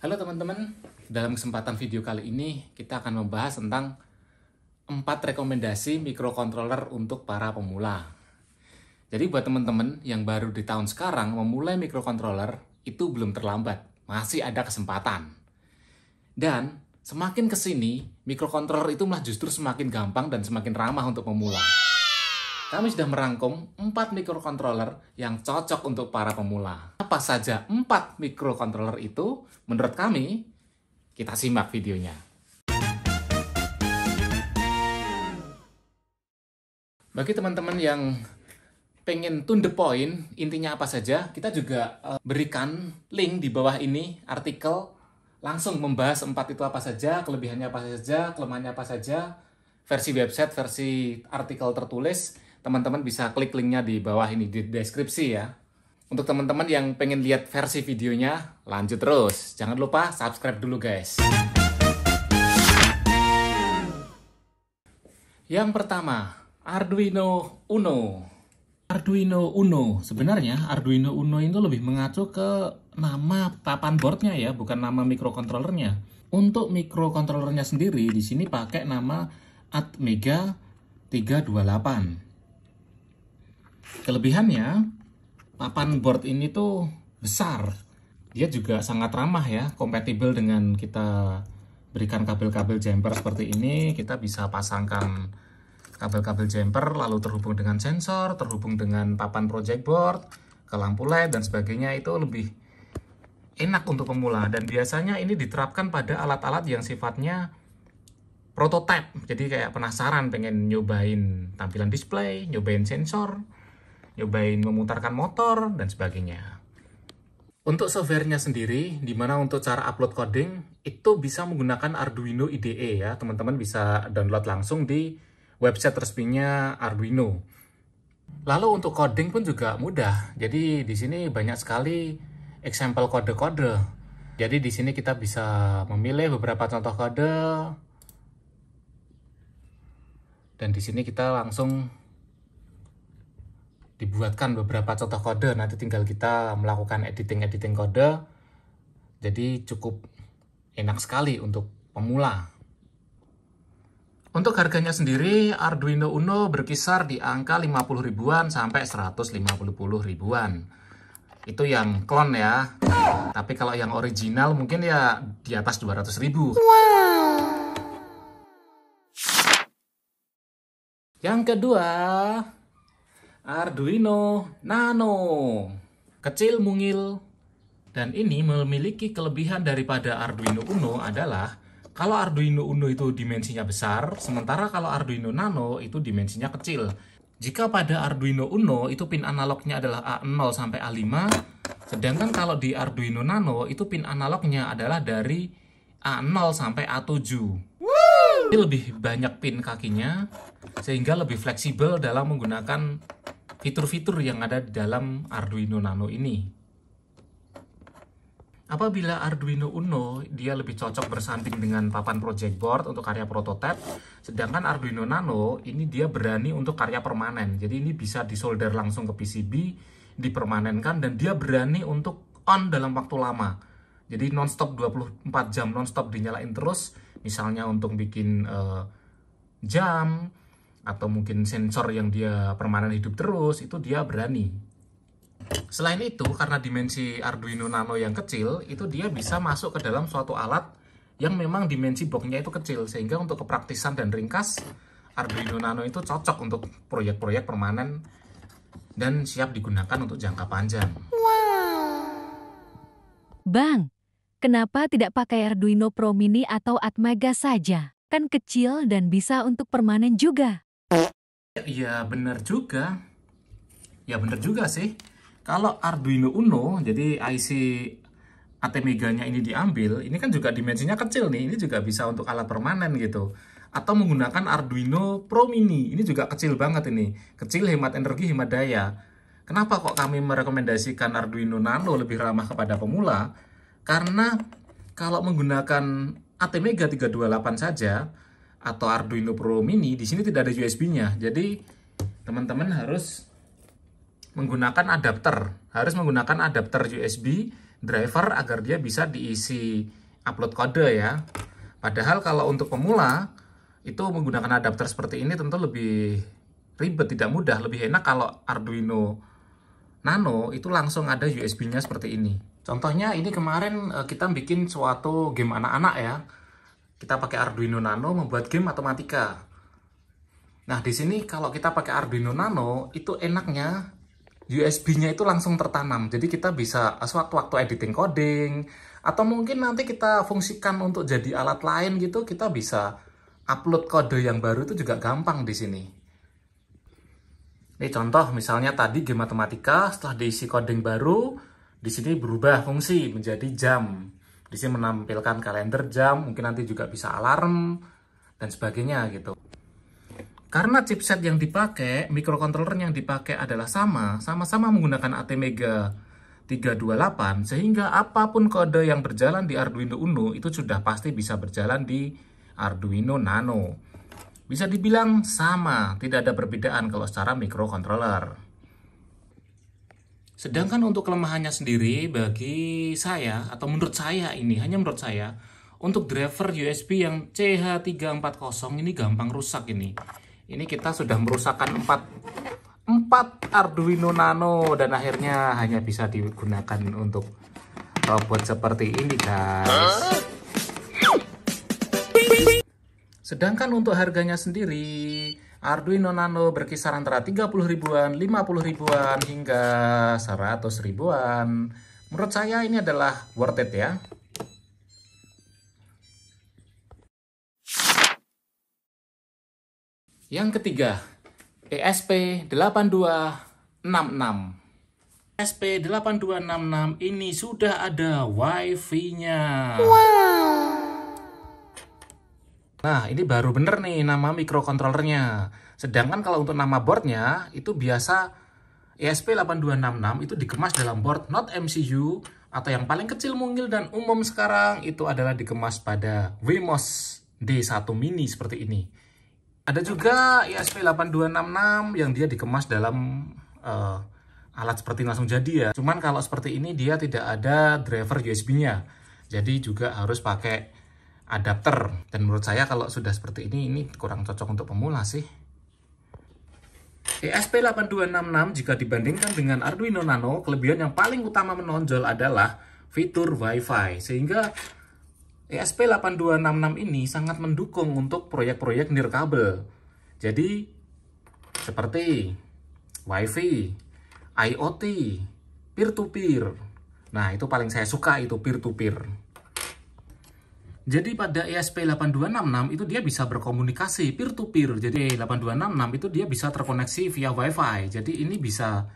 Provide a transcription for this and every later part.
Halo teman-teman, dalam kesempatan video kali ini kita akan membahas tentang 4 rekomendasi microcontroller untuk para pemula. Jadi buat teman-teman yang baru di tahun sekarang memulai microcontroller, itu belum terlambat, masih ada kesempatan. Dan semakin kesini, microcontroller itu malah justru semakin gampang dan semakin ramah untuk pemula. Kami sudah merangkum 4 microcontroller yang cocok untuk para pemula. Apa saja 4 microcontroller itu? Menurut kami, kita simak videonya. Bagi teman-teman yang pengen to the point, intinya apa saja, kita juga berikan link di bawah ini, artikel, langsung membahas 4 itu apa saja, kelebihannya apa saja, kelemahannya apa saja, versi website, versi artikel tertulis. Teman-teman bisa klik linknya di bawah ini di deskripsi ya. Untuk teman-teman yang pengen lihat versi videonya, lanjut terus. Jangan lupa subscribe dulu guys. Yang pertama, Arduino Uno. Arduino Uno, sebenarnya Arduino Uno itu lebih mengacu ke nama papan boardnya ya, bukan nama microcontrollernya. Untuk microcontrollernya sendiri, di sini pakai nama Atmega 328. Kelebihannya, papan board ini tuh besar. Dia juga sangat ramah ya, kompatibel dengan kita berikan kabel-kabel jumper seperti ini. Kita bisa pasangkan kabel-kabel jumper, lalu terhubung dengan sensor, terhubung dengan papan project board, ke lampu LED, dan sebagainya. Itu lebih enak untuk pemula. Dan biasanya ini diterapkan pada alat-alat yang sifatnya prototype. Jadi kayak penasaran, pengen nyobain tampilan display, nyobain sensor, nyobain memutarkan motor, dan sebagainya. Untuk softwarenya sendiri, dimana untuk cara upload coding, itu bisa menggunakan Arduino IDE ya. Teman-teman bisa download langsung di website resminya Arduino. Lalu untuk coding pun juga mudah. Jadi di sini banyak sekali example kode-kode. Jadi di sini kita bisa memilih beberapa contoh kode. Dan di sini kita langsung dibuatkan beberapa contoh kode, nanti tinggal kita melakukan editing kode. Jadi cukup enak sekali untuk pemula. Untuk harganya sendiri, Arduino Uno berkisar di angka 50 ribuan sampai 150 ribuan. Itu yang clone ya. Tapi kalau yang original mungkin ya di atas 200 ribu. Wow. Yang kedua, Arduino Nano, kecil mungil. Dan ini memiliki kelebihan daripada Arduino Uno adalah kalau Arduino Uno itu dimensinya besar, sementara kalau Arduino Nano itu dimensinya kecil. Jika pada Arduino Uno itu pin analognya adalah A0 sampai A5, sedangkan kalau di Arduino Nano itu pin analognya adalah dari A0 sampai A7. Ini lebih banyak pin kakinya, sehingga lebih fleksibel dalam menggunakan fitur-fitur yang ada di dalam Arduino Nano ini. Apabila Arduino Uno, dia lebih cocok bersanding dengan papan project board untuk karya prototipe, sedangkan Arduino Nano, ini dia berani untuk karya permanen. Jadi ini bisa disolder langsung ke PCB, dipermanenkan, dan dia berani untuk on dalam waktu lama. Jadi non-stop 24 jam, non-stop dinyalain terus, misalnya untuk bikin jam, atau mungkin sensor yang dia permanen hidup terus, itu dia berani. Selain itu, karena dimensi Arduino Nano yang kecil, itu dia bisa masuk ke dalam suatu alat yang memang dimensi boxnya itu kecil, sehingga untuk kepraktisan dan ringkas, Arduino Nano itu cocok untuk proyek-proyek permanen dan siap digunakan untuk jangka panjang. Wow. Bang, kenapa tidak pakai Arduino Pro Mini atau Atmega saja? Kan kecil dan bisa untuk permanen juga. Iya, bener juga. Ya bener juga sih. Kalau Arduino Uno, jadi IC Atmega-nya ini diambil, ini kan juga dimensinya kecil nih, ini juga bisa untuk alat permanen gitu. Atau menggunakan Arduino Pro Mini, ini juga kecil banget ini. Kecil, hemat energi, hemat daya. Kenapa kok kami merekomendasikan Arduino Nano lebih ramah kepada pemula? Karena kalau menggunakan Atmega 328 saja, atau Arduino Pro Mini, di sini tidak ada USB-nya. Jadi teman-teman harus menggunakan adapter USB driver agar dia bisa diisi upload kode ya. Padahal kalau untuk pemula itu menggunakan adapter seperti ini tentu lebih ribet, tidak mudah. Lebih enak kalau Arduino Nano itu langsung ada USB-nya seperti ini. Contohnya ini kemarin kita bikin suatu game anak-anak ya. Kita pakai Arduino Nano membuat game matematika. Nah, di sini kalau kita pakai Arduino Nano, itu enaknya USB-nya itu langsung tertanam. Jadi kita bisa sewaktu-waktu editing coding, atau mungkin nanti kita fungsikan untuk jadi alat lain gitu, kita bisa upload kode yang baru itu juga gampang di sini. Ini contoh misalnya tadi game matematika, setelah diisi coding baru, di sini berubah fungsi menjadi jam. Di sini menampilkan kalender jam, mungkin nanti juga bisa alarm, dan sebagainya gitu. Karena chipset yang dipakai, microcontroller yang dipakai adalah sama-sama menggunakan ATmega 328, sehingga apapun kode yang berjalan di Arduino Uno itu sudah pasti bisa berjalan di Arduino Nano. Bisa dibilang sama, tidak ada perbedaan kalau secara microcontroller. Sedangkan untuk kelemahannya sendiri bagi saya, atau menurut saya ini, hanya menurut saya, untuk driver USB yang CH340 ini gampang rusak ini. Ini kita sudah merusakkan 4 Arduino Nano dan akhirnya hanya bisa digunakan untuk robot seperti ini guys. Sedangkan untuk harganya sendiri Arduino Nano berkisar antara 30 ribuan, 50 ribuan hingga 100 ribuan. Menurut saya ini adalah worth it ya. Yang ketiga, ESP8266. ESP8266 ini sudah ada Wi-Fi-nya. Nah, ini baru bener nih nama microcontrollernya. Sedangkan kalau untuk nama boardnya, itu biasa ESP8266 itu dikemas dalam board not MCU, atau yang paling kecil mungil dan umum sekarang itu adalah dikemas pada Wemos D1 Mini seperti ini. Ada juga ESP8266 yang dia dikemas dalam alat seperti langsung jadi ya. Cuman kalau seperti ini dia tidak ada driver USB-nya. Jadi juga harus pakai adapter. Dan menurut saya kalau sudah seperti ini kurang cocok untuk pemula sih. ESP8266 jika dibandingkan dengan Arduino Nano, kelebihan yang paling utama menonjol adalah fitur Wi-Fi. Sehingga ESP8266 ini sangat mendukung untuk proyek-proyek nirkabel. Jadi, seperti Wi-Fi, IoT, peer-to-peer. Nah, itu paling saya suka itu peer-to-peer. Jadi pada ESP8266 itu dia bisa berkomunikasi peer-to-peer. Jadi 8266 itu dia bisa terkoneksi via Wi-Fi. Jadi ini bisa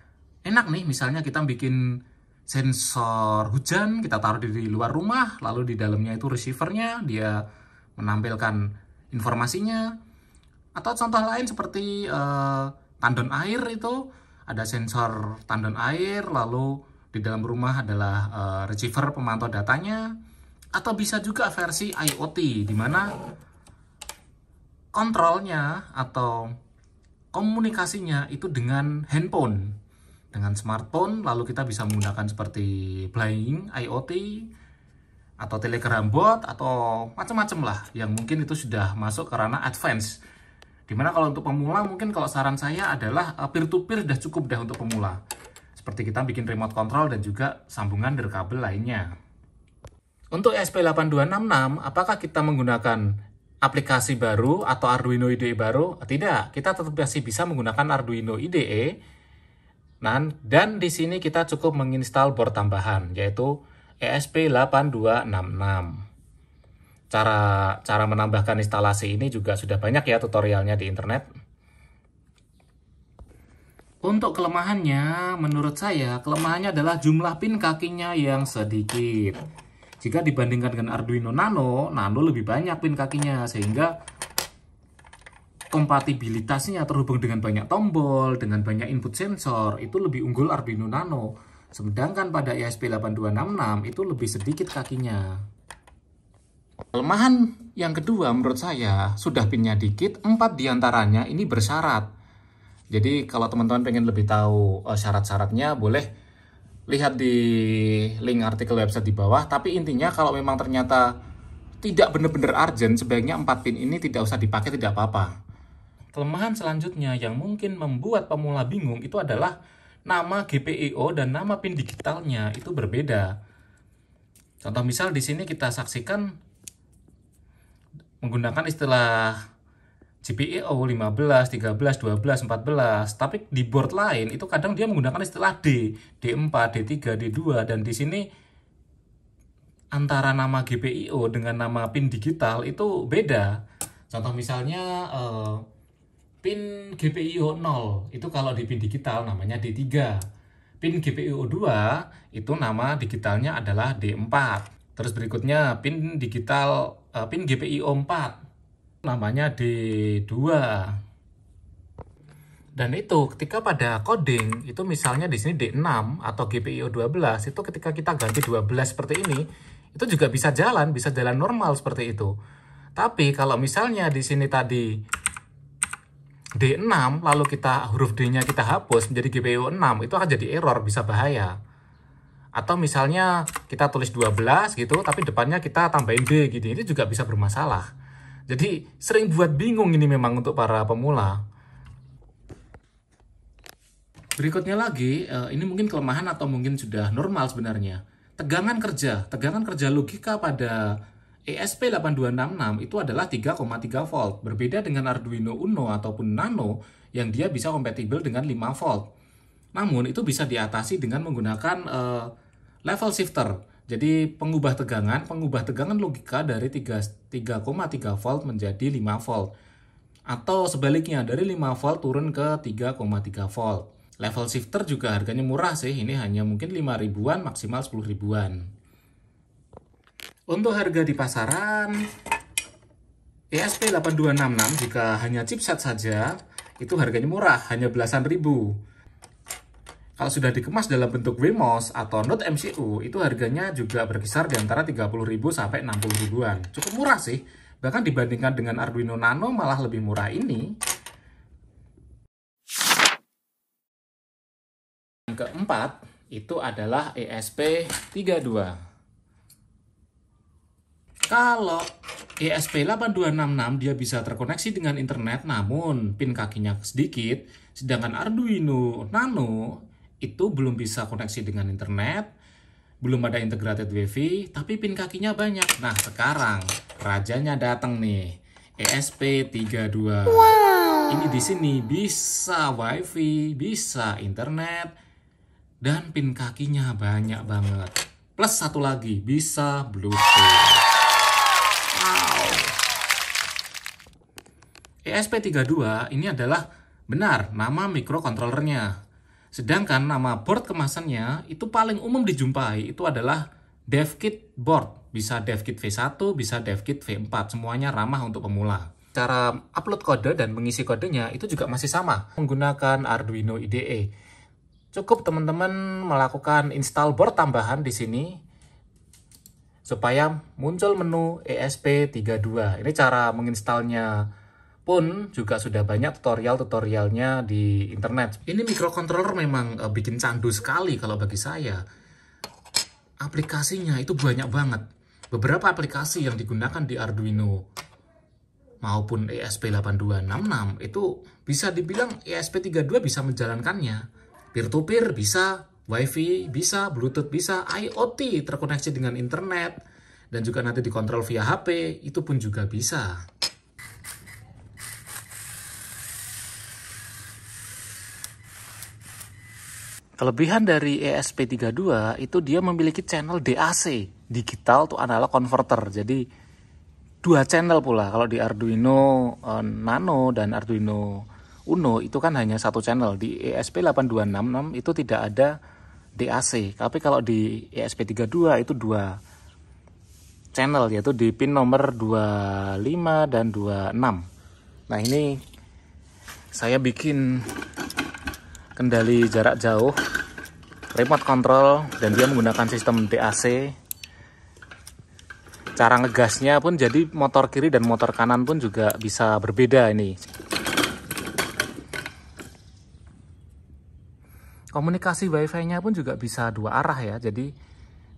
enak nih, misalnya kita bikin sensor hujan, kita taruh di luar rumah, lalu di dalamnya itu receivernya, dia menampilkan informasinya. Atau contoh lain seperti tandon air itu, ada sensor tandon air, lalu di dalam rumah adalah receiver pemantau datanya. Atau bisa juga versi IoT, di mana kontrolnya atau komunikasinya itu dengan handphone. Dengan smartphone, lalu kita bisa menggunakan seperti Bling, IoT, atau Telegram bot, atau macam-macam lah, yang mungkin itu sudah masuk ke ranah advance. Dimana kalau untuk pemula, mungkin kalau saran saya adalah peer-to-peer sudah cukup dah untuk pemula. Seperti kita bikin remote control dan juga sambungan nirkabel lainnya. Untuk ESP8266, apakah kita menggunakan aplikasi baru atau Arduino IDE baru? Tidak, kita tetap masih bisa menggunakan Arduino IDE. Dan di sini kita cukup menginstal board tambahan, yaitu ESP8266. Cara menambahkan instalasi ini juga sudah banyak ya tutorialnya di internet. Untuk kelemahannya, menurut saya, kelemahannya adalah jumlah pin kakinya yang sedikit. Jika dibandingkan dengan Arduino Nano lebih banyak pin kakinya, sehingga kompatibilitasnya terhubung dengan banyak tombol, dengan banyak input sensor, itu lebih unggul Arduino Nano. Sedangkan pada ESP8266 itu lebih sedikit kakinya. Kelemahan yang kedua menurut saya, sudah pinnya dikit, 4 diantaranya ini bersyarat. Jadi kalau teman-teman pengen lebih tahu syarat-syaratnya, boleh lihat di link artikel website di bawah. Tapi intinya kalau memang ternyata tidak benar-benar urgent, sebaiknya 4 pin ini tidak usah dipakai, tidak apa-apa. Kelemahan selanjutnya yang mungkin membuat pemula bingung itu adalah nama GPIO dan nama pin digitalnya itu berbeda. Contoh misal di sini kita saksikan menggunakan istilah GPIO 15, 13, 12, 14, tapi di board lain itu kadang dia menggunakan istilah D, D4, D3, D2, dan di sini antara nama GPIO dengan nama pin digital itu beda. Contoh misalnya pin GPIO 0 itu kalau di pin digital namanya D3. Pin GPIO 2 itu nama digitalnya adalah D4. Terus berikutnya pin digital pin GPIO 4 namanya D2. Dan itu ketika pada coding itu misalnya di sini D6 atau GPIO 12 itu ketika kita ganti 12 seperti ini itu juga bisa jalan normal seperti itu. Tapi kalau misalnya di sini tadi D6 lalu kita huruf D-nya kita hapus menjadi GPIO 6 itu akan jadi error, bisa bahaya. Atau misalnya kita tulis 12 gitu, tapi depannya kita tambahin D gitu, ini juga bisa bermasalah. Jadi sering buat bingung ini memang untuk para pemula. Berikutnya lagi, ini mungkin kelemahan atau mungkin sudah normal sebenarnya. Tegangan kerja logika pada ESP8266 itu adalah 3,3 volt. Berbeda dengan Arduino Uno ataupun Nano yang dia bisa kompatibel dengan 5 volt. Namun itu bisa diatasi dengan menggunakan level shifter. Jadi pengubah tegangan logika dari 3,3 volt menjadi 5 volt. Atau sebaliknya dari 5 volt turun ke 3,3 volt. Level shifter juga harganya murah sih, ini hanya mungkin 5 ribuan maksimal 10 ribuan. Untuk harga di pasaran ESP8266 jika hanya chipset saja itu harganya murah, hanya belasan ribu. Kalau sudah dikemas dalam bentuk WMOS atau Node MCU, itu harganya juga berkisar di antara 30.000 sampai 60 ribuan. Cukup murah sih, bahkan dibandingkan dengan Arduino Nano malah lebih murah ini. Yang keempat, itu adalah ESP32. Kalau ESP8266 dia bisa terkoneksi dengan internet, namun pin kakinya sedikit, sedangkan Arduino Nano itu belum bisa koneksi dengan internet, belum ada integrated WiFi, tapi pin kakinya banyak. Nah, sekarang rajanya datang nih, ESP32. Wow. Ini di sini bisa WiFi, bisa internet, dan pin kakinya banyak banget. Plus satu lagi, bisa Bluetooth. Wow. ESP32 ini adalah benar nama microcontrollernya. Sedangkan nama board kemasannya itu paling umum dijumpai itu adalah DevKit board. Bisa DevKit V1, bisa DevKit V4. Semuanya ramah untuk pemula. Cara upload kode dan mengisi kodenya itu juga masih sama. Menggunakan Arduino IDE. Cukup teman-teman melakukan install board tambahan di sini supaya muncul menu ESP32. Ini cara menginstalnya pun juga sudah banyak tutorialnya di internet. Ini microcontroller memang bikin candu sekali kalau bagi saya. Aplikasinya itu banyak banget. Beberapa aplikasi yang digunakan di Arduino maupun ESP8266 itu bisa dibilang ESP32 bisa menjalankannya. Peer-to-peer bisa, WiFi bisa, Bluetooth bisa, IoT terkoneksi dengan internet, dan juga nanti dikontrol via HP, itu pun juga bisa. Kelebihan dari ESP32 itu dia memiliki channel DAC, Digital to Analog Converter. Jadi dua channel pula. Kalau di Arduino Nano dan Arduino Uno itu kan hanya satu channel. Di ESP8266 itu tidak ada DAC. Tapi kalau di ESP32 itu dua channel, yaitu di pin nomor 25 dan 26. Nah ini saya bikin kendali jarak jauh, remote control, dan dia menggunakan sistem DAC. Cara ngegasnya pun jadi motor kiri dan motor kanan pun juga bisa berbeda ini. Komunikasi Wi-Fi-nya pun juga bisa dua arah ya. Jadi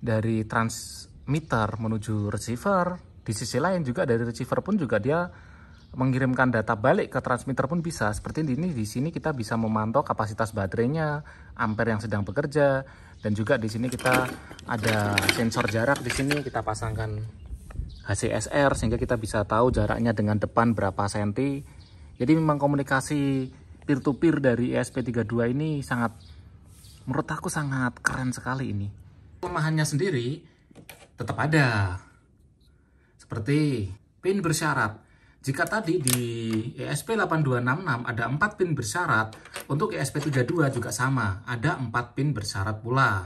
dari transmitter menuju receiver, di sisi lain juga dari receiver pun juga dia mengirimkan data balik ke transmitter pun bisa. Seperti ini, di sini kita bisa memantau kapasitas baterainya, ampere yang sedang bekerja, dan juga di sini kita ada sensor jarak. Di sini kita pasangkan HCSR sehingga kita bisa tahu jaraknya dengan depan berapa senti. Jadi memang komunikasi peer-to-peer dari ESP32 ini menurut aku sangat keren sekali ini. Kelemahannya sendiri tetap ada. Seperti pin bersyarat. Jika tadi di ESP8266 ada 4 pin bersyarat, untuk ESP32 juga sama, ada 4 pin bersyarat pula.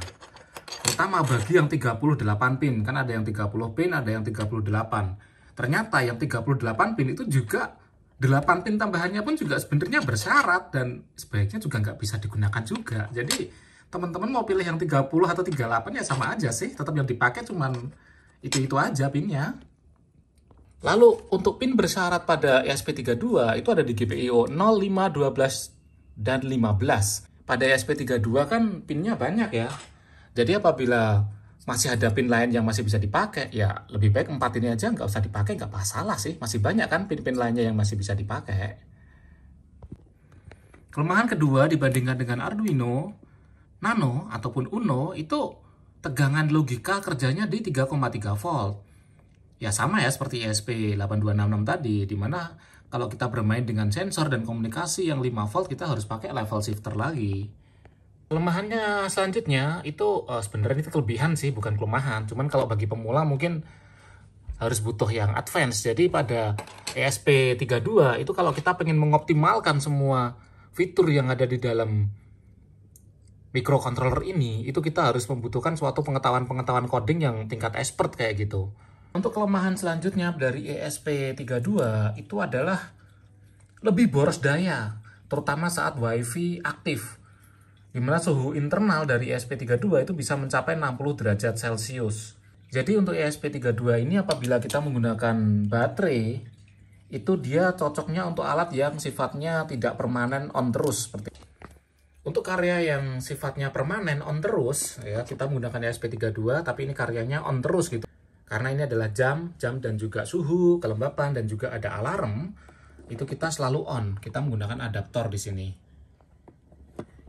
Terutama bagi yang 38 pin, kan ada yang 30 pin, ada yang 38. Ternyata yang 38 pin itu juga 8 pin tambahannya pun juga sebenarnya bersyarat dan sebaiknya juga nggak bisa digunakan juga. Jadi teman-teman mau pilih yang 30 atau 38 ya sama aja sih, tetap yang dipakai cuman itu aja pinnya. Lalu untuk pin bersyarat pada ESP32 itu ada di GPIO 0, 5, 12, dan 15. Pada ESP32 kan pinnya banyak ya. Jadi apabila masih ada pin lain yang masih bisa dipakai, ya lebih baik 4 ini aja nggak usah dipakai, nggak masalah sih. Masih banyak kan pin-pin lainnya yang masih bisa dipakai. Kelemahan kedua dibandingkan dengan Arduino Nano ataupun Uno itu tegangan logika kerjanya di 3,3 volt. Ya sama ya seperti ESP8266 tadi, dimana kalau kita bermain dengan sensor dan komunikasi yang 5 volt kita harus pakai level shifter lagi. Kelemahannya selanjutnya itu sebenarnya itu kelebihan sih, bukan kelemahan. Cuman kalau bagi pemula mungkin harus butuh yang advance. Jadi pada ESP32 itu kalau kita pengen mengoptimalkan semua fitur yang ada di dalam microcontroller ini, itu kita harus membutuhkan suatu pengetahuan coding yang tingkat expert kayak gitu. Untuk kelemahan selanjutnya dari ESP32 itu adalah lebih boros daya, terutama saat WiFi aktif, di mana suhu internal dari ESP32 itu bisa mencapai 60 derajat Celcius. Jadi untuk ESP32 ini apabila kita menggunakan baterai, itu dia cocoknya untuk alat yang sifatnya tidak permanen on terus. Untuk karya yang sifatnya permanen on terus, ya kita menggunakan ESP32, tapi ini karyanya on terus gitu. Karena ini adalah jam dan juga suhu, kelembapan, dan juga ada alarm, itu kita selalu on. Kita menggunakan adaptor di sini.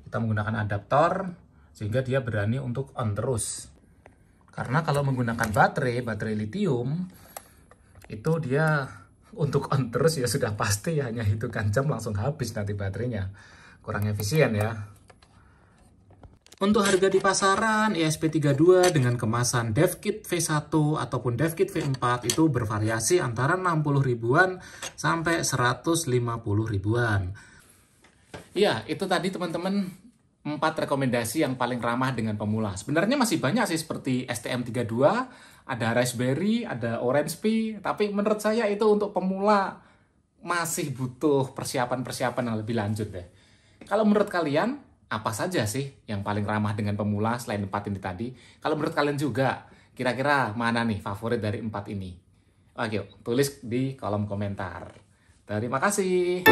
Kita menggunakan adaptor sehingga dia berani untuk on terus. Karena kalau menggunakan baterai lithium, itu dia untuk on terus ya sudah pasti hanya hitungan jam langsung habis nanti baterainya. Kurang efisien ya. Untuk harga di pasaran, ESP32 dengan kemasan DevKit V1 ataupun DevKit V4 itu bervariasi antara 60 ribuan sampai 150 ribuan. Ya, itu tadi teman-teman 4 rekomendasi yang paling ramah dengan pemula. Sebenarnya masih banyak sih seperti STM32, ada Raspberry, ada Orange Pi, tapi menurut saya itu untuk pemula masih butuh persiapan-persiapan yang lebih lanjut deh. Kalau menurut kalian, apa saja sih yang paling ramah dengan pemula selain 4 ini tadi? Kalau menurut kalian juga, kira-kira mana nih favorit dari 4 ini? Oke, tulis di kolom komentar. Terima kasih.